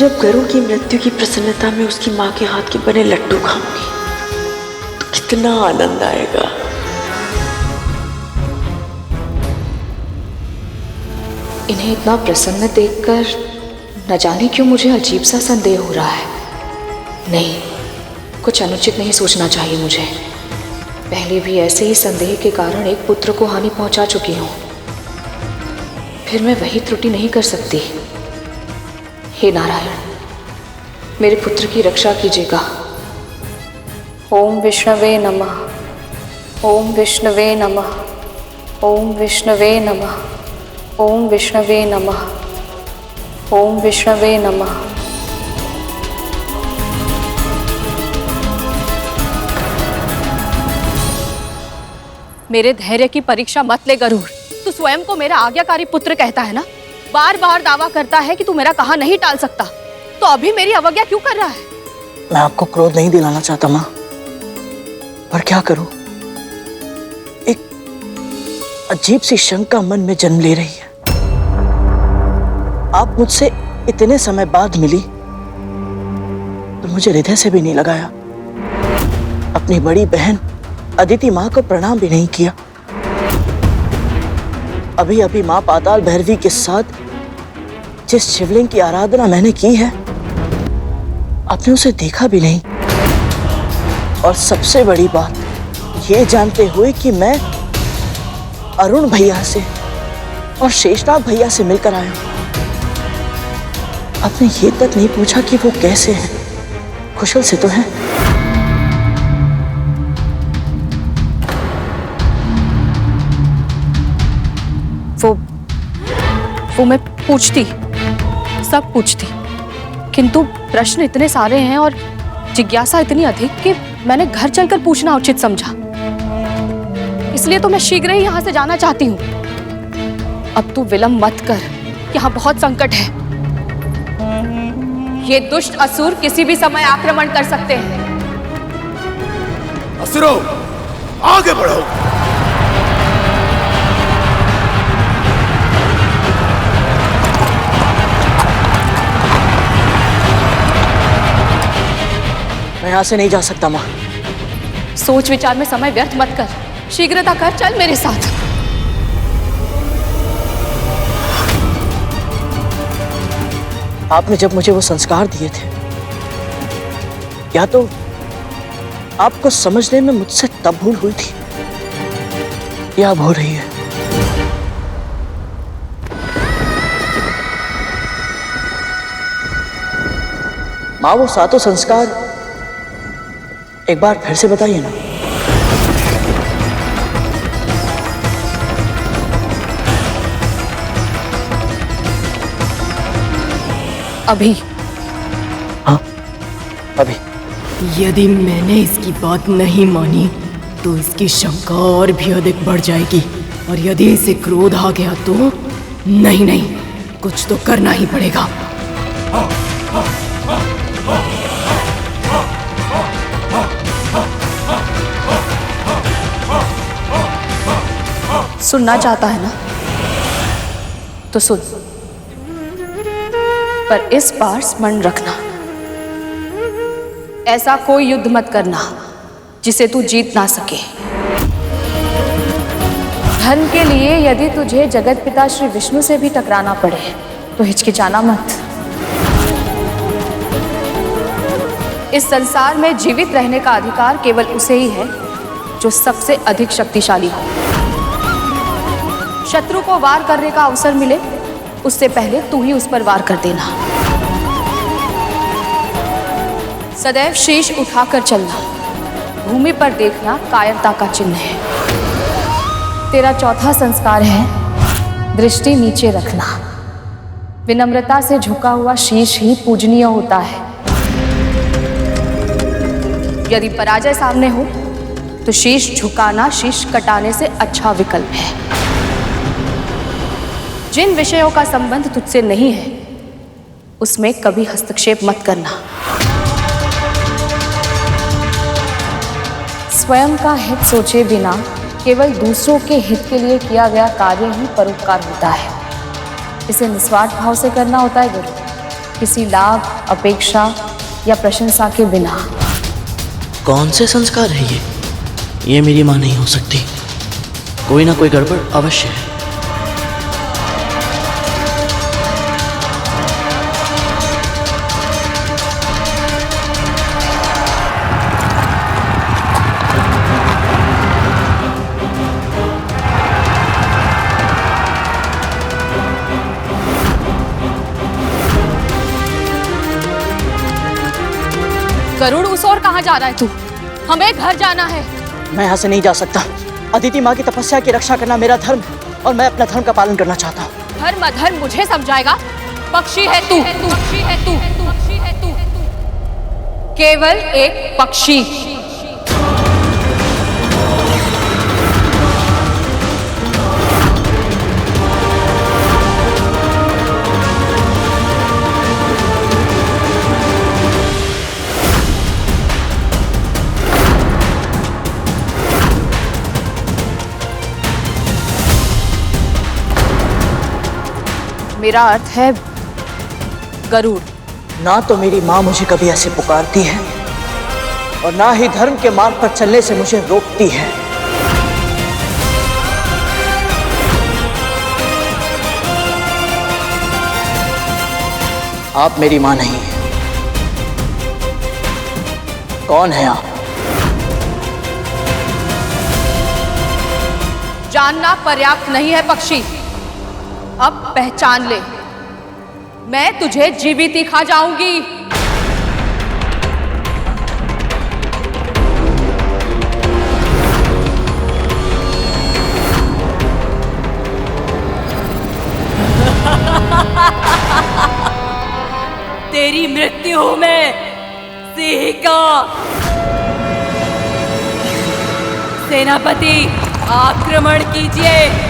जब गरु की मृत्यु की प्रसन्नता में उसकी माँ के हाथ के बने लड्डू खाऊंगी तो कितना आनंद आएगा। इन्हें इतना प्रसन्न देखकर न जाने क्यों मुझे अजीब सा संदेह हो रहा है। नहीं, कुछ अनुचित नहीं सोचना चाहिए मुझे। पहले भी ऐसे ही संदेह के कारण एक पुत्र को हानि पहुंचा चुकी हूं, फिर मैं वही त्रुटि नहीं कर सकती। हे नारायण, मेरे पुत्र की रक्षा कीजिएगा। ओम विष्णवे नमः, ओम विष्णवे नमः, ओम विष्णवे नमः, ओम विष्णवे नमः, ओम विष्णवे नमः। मेरे धैर्य की परीक्षा मत ले गरुड़। तू स्वयं को मेरा आज्ञाकारी पुत्र कहता है ना, बार बार दावा करता है कि तू मेरा कहा नहीं टाल सकता, तो अभी मेरी अवज्ञा क्यों कर रहा है? मैं आपको क्रोध नहीं दिलाना चाहता माँ, पर क्या करूं? एक अजीब सी शंका मन में जन्म ले रही है। आप मुझसे इतने समय बाद मिली तो मुझे हृदय से भी नहीं लगाया। अपनी बड़ी बहन अदिति माँ को प्रणाम भी नहीं किया। अभी अभी माँ पाताल भैरवी के साथ जिस शिवलिंग की आराधना मैंने की है, आपने उसे देखा भी नहीं। और सबसे बड़ी बात ये जानते हुए कि मैं अरुण भैया से और शेषनाग भैया से मिलकर आया हूं, आपने ये तक नहीं पूछा कि वो कैसे हैं, कुशल से तो हैं? वो मैं पूछती, सब पूछती, किंतु प्रश्न इतने सारे हैं और जिज्ञासा इतनी अधिक कि मैंने घर चलकर पूछना उचित समझा। इसलिए तो मैं शीघ्र ही यहाँ से जाना चाहती हूँ। अब तू विलंब मत कर, यहाँ बहुत संकट है। ये दुष्ट असुर किसी भी समय आक्रमण कर सकते हैं। असुरों, आगे बढ़ो। मैं यहाँ से नहीं जा सकता माँ। सोच विचार में समय व्यर्थ मत कर, शीघ्रता कर, चल मेरे साथ। आपने जब मुझे वो संस्कार दिए थे, या तो आपको समझने में मुझसे तब भूल हुई थी या अब हो रही है। माँ, वो सातों संस्कार एक बार फिर से बताइए ना। अभी? हाँ, अभी। यदि मैंने इसकी बात नहीं मानी तो इसकी शंका और भी अधिक बढ़ जाएगी, और यदि इसे क्रोध आ गया तो नहीं, कुछ तो करना ही पड़ेगा। सुनना चाहता है ना, तो सुन, पर इस बार स्मरण रखना, ऐसा कोई युद्ध मत करना जिसे तू जीत ना सके। धन के लिए यदि तुझे जगत पिता श्री विष्णु से भी टकराना पड़े तो हिचकिचाना मत। इस संसार में जीवित रहने का अधिकार केवल उसे ही है जो सबसे अधिक शक्तिशाली हो। शत्रु को वार करने का अवसर मिले उससे पहले तू ही उस पर वार कर देना। सदैव शीश उठाकर चलना, भूमि पर देखना कायरता का चिन्ह है। तेरा चौथा संस्कार है दृष्टि नीचे रखना। विनम्रता से झुका हुआ शीश ही पूजनीय होता है। यदि पराजय सामने हो तो शीश झुकाना शीश कटाने से अच्छा विकल्प है। जिन विषयों का संबंध तुझसे नहीं है उसमें कभी हस्तक्षेप मत करना। स्वयं का हित सोचे बिना केवल दूसरों के हित के लिए किया गया कार्य ही परोपकार होता है। इसे निस्वार्थ भाव से करना होता है गुरु। किसी लाभ, अपेक्षा या प्रशंसा के बिना। कौन से संस्कार है ये मेरी माँ नहीं हो सकती। कोई ना कोई गड़बड़ अवश्य है। गरुड़, उस और कहाँ जा रहा है तू? हमें घर जाना है। मैं यहाँ से नहीं जा सकता। अदिति माँ की तपस्या की रक्षा करना मेरा धर्म है और मैं अपना धर्म का पालन करना चाहता हूँ। धर्म अधर्म मुझे समझाएगा? पक्षी है तू, पक्षी है तू, पक्षी है तू, केवल एक पक्षी। मेरा अर्थ है गरुड़। ना तो मेरी माँ मुझे कभी ऐसे पुकारती है और ना ही धर्म के मार्ग पर चलने से मुझे रोकती है। आप मेरी माँ नहीं हैं। कौन है आप? जानना पर्याप्त नहीं है पक्षी, अब पहचान ले। मैं तुझे जीवित ही खा जाऊंगी। तेरी मृत्यु हूं मैं, सिंह का। सेनापति, आक्रमण कीजिए।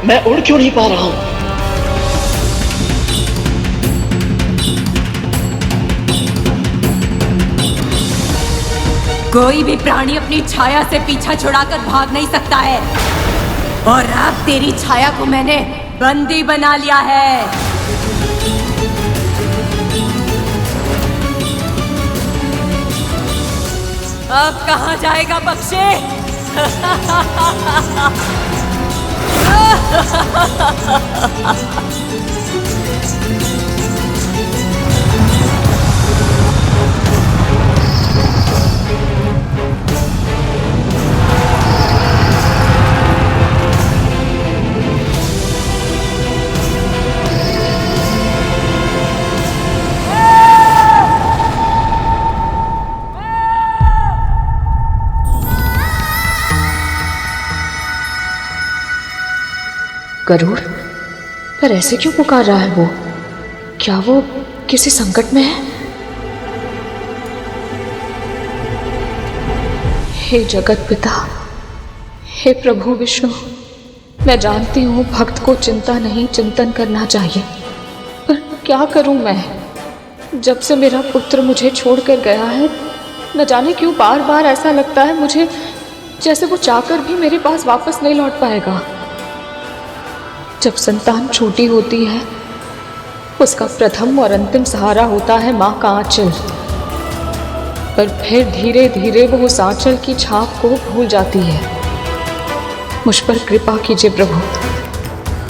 मैं उड़ क्यों नहीं पा रहा हूं? कोई भी प्राणी अपनी छाया से पीछा छुड़ाकर भाग नहीं सकता है, और अब तेरी छाया को मैंने बंदी बना लिया है। अब कहां जाएगा पक्षी? गरुड़, पर ऐसे क्यों पुकार रहा है वो? क्या वो किसी संकट में है? हे जगत पिता, हे प्रभु विष्णु, मैं जानती हूँ भक्त को चिंता नहीं चिंतन करना चाहिए, पर क्या करूँ मैं? जब से मेरा पुत्र मुझे छोड़कर गया है, न जाने क्यों बार बार ऐसा लगता है मुझे जैसे वो चाहकर भी मेरे पास वापस नहीं लौट पाएगा। जब संतान छोटी होती है, उसका प्रथम और अंतिम सहारा होता है माँ का आंचल, पर फिर धीरे धीरे वो उस आंचल की छाप को भूल जाती है। मुझ पर कृपा कीजिए प्रभु,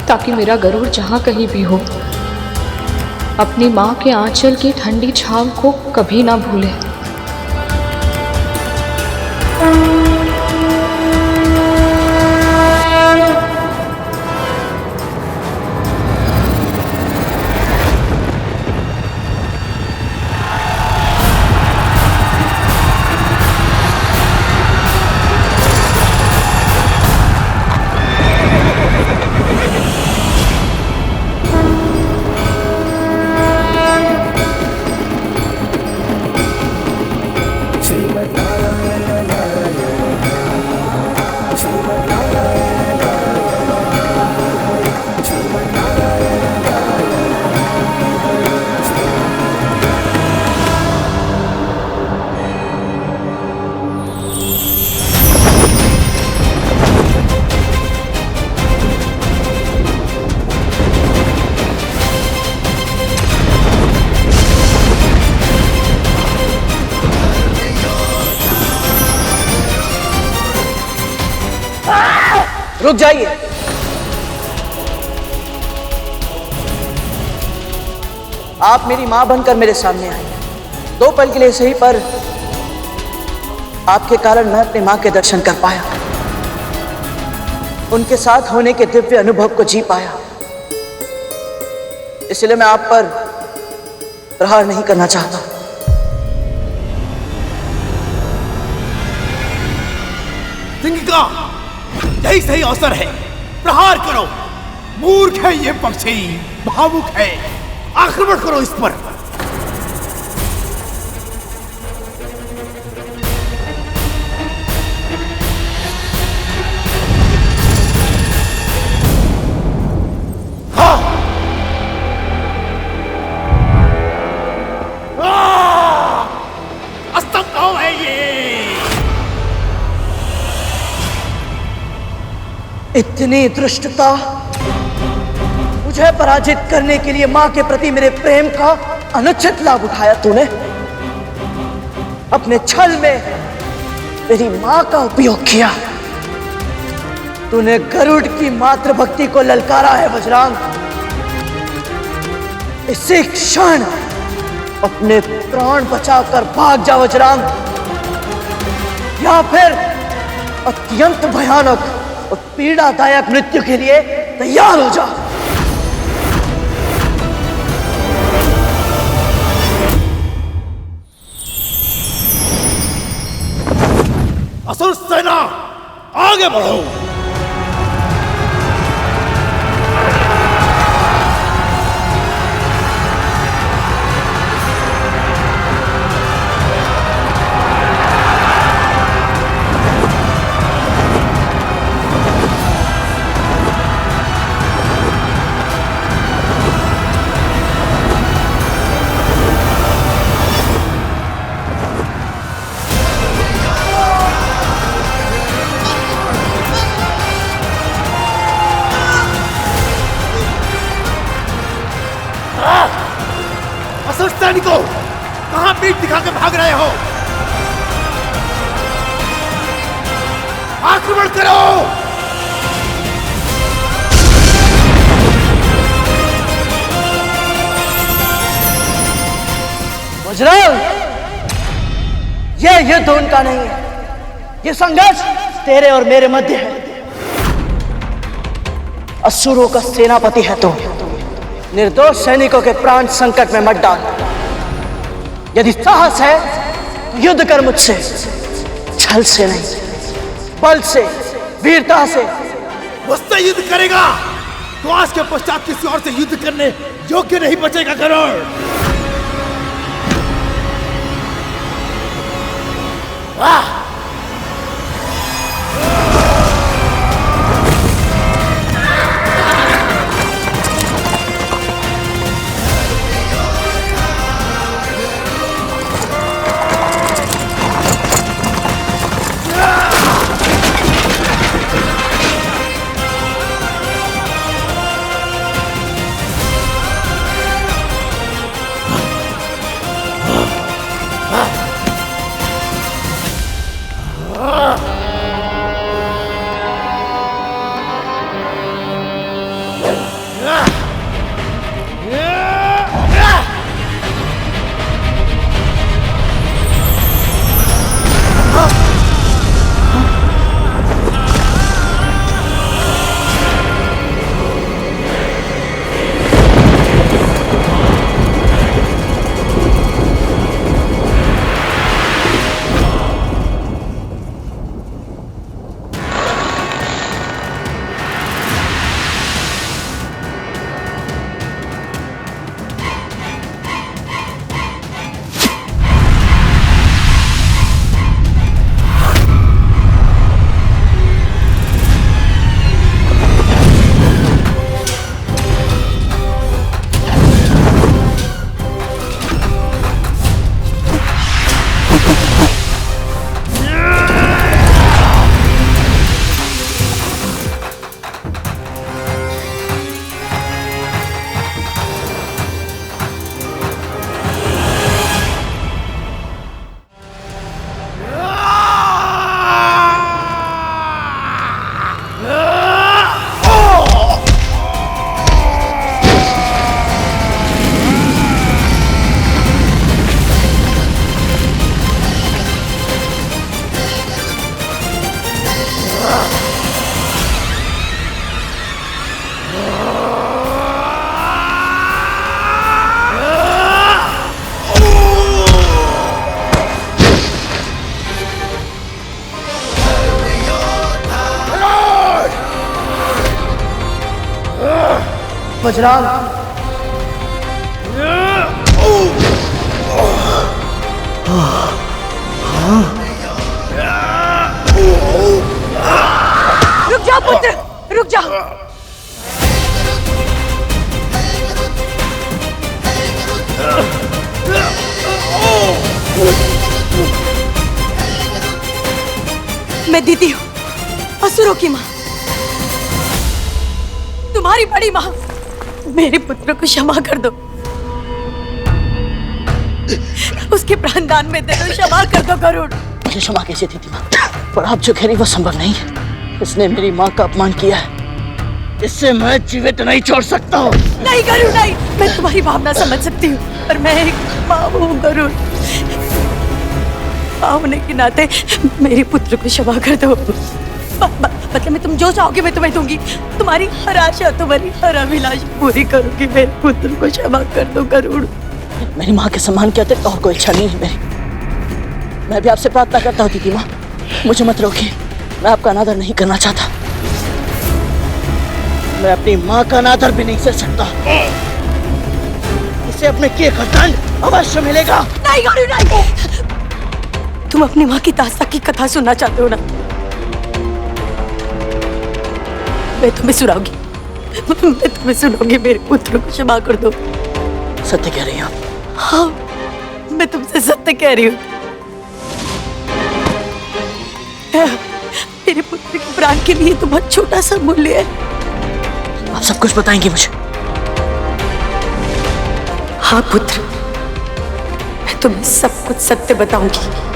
ताकि मेरा गरुड़ जहाँ कहीं भी हो, अपनी माँ के आंचल की ठंडी छाव को कभी ना भूले। रुक जाइए। आप मेरी मां बनकर मेरे सामने आए, 2 पल के लिए सही, पर आपके कारण मैं अपनी मां के दर्शन कर पाया, उनके साथ होने के दिव्य अनुभव को जी पाया। इसलिए मैं आप पर प्रहार नहीं करना चाहता। सिंगिका, यही सही अवसर है, प्रहार करो। मूर्ख है ये पक्षी, भावुक है, आक्रमण करो इस पर। असंभव है ये। इतनी धृष्टता, मुझे पराजित करने के लिए मां के प्रति मेरे प्रेम का अनुचित लाभ उठाया तूने। अपने छल में मेरी मां का उपयोग किया। तूने गरुड़ की मातृभक्ति को ललकारा है वज्रांग। इसी क्षण अपने प्राण बचाकर भाग जा वज्रांग, या फिर अत्यंत भयानक और पीड़ादायक मृत्यु के लिए तैयार हो जा। असुर सेना, आगे बढ़ो। असुर सैनिकों, कहां पीठ दिखा के भाग रहे हो? आक्रमण करो। वज्रांग, यह युद्ध उनका नहीं है, यह संघर्ष तेरे और मेरे मध्य है। असुरों का सेनापति है तो निर्दोष सैनिकों के प्राण संकट में मत डाल। यदि साहस है तो युद्ध कर मुझसे, छल से नहीं, बल से, वीरता से। मुझसे युद्ध करेगा तो आज के पश्चात किसी और से युद्ध करने योग्य नहीं बचेगा गरुड़। वाह! वज्रांग। रुक जाओ पुत्र, रुक जाओ। मैं दीदी हूँ, असुरों की माँ, तुम्हारी बड़ी माँ। मेरे पुत्र को क्षमा कर दो, उसके प्राणदान में दे दो, क्षमा कर दो गरुड़। मुझे क्षमा कैसे दीदी माँ, पर आप जो कह रही वो संभव नहीं है। इसने मेरी माँ का अपमान किया है, इससे मैं जीवित नहीं छोड़ सकता हूँ। नहीं गरुड़ नहीं, मैं तुम्हारी भावना समझ सकती हूँ, पर मैं एक माँ हूँ गरुड़। माँ होने के नाते मेरे पुत्र को क्षमा कर दो। मतलब मैं तुम जो चाहोगे मैं तुम्हें दूंगी, तुम्हारी हर आशा, तुम्हारी हर अभिलाषा पूरी करूंगी। मेरे पुत्र को क्षमा कर दो गरुड़। मेरी माँ के सम्मान के अतिरिक्त और कोई इच्छा नहीं है मेरी। मैं भी आपसे प्रार्थना करता हूँ दीदी माँ, मुझे मत रोकिए। मैं आपका अनादर नहीं करना चाहता, मैं अपनी माँ का अनादर भी नहीं सह सकता। इसे अपने किए का दंड अवश्य मिलेगा। नहीं गरुड़ नहीं, तुम अपनी माँ की दास्तां की कथा सुनना चाहते हो ना? मैं तुम्हें सुनाऊंगी, मैं तुम्हें सुनाऊंगी। मेरे पुत्र को क्षमा कर दो। सत्य कह रही हैं आप? हाँ, मैं तुमसे सत्य कह रही हूँ। मेरे पुत्र के प्राण के लिए तो बहुत छोटा सा मूल्य है। आप सब कुछ बताएंगे मुझे? हाँ पुत्र, मैं तुम्हें सब कुछ सत्य बताऊंगी।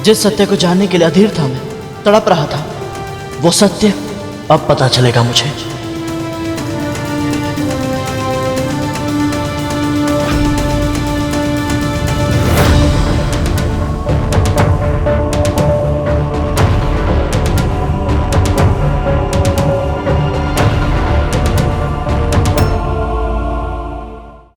जिस सत्य को जानने के लिए अधीर था मैं, तड़प रहा था, वो सत्य अब पता चलेगा मुझे।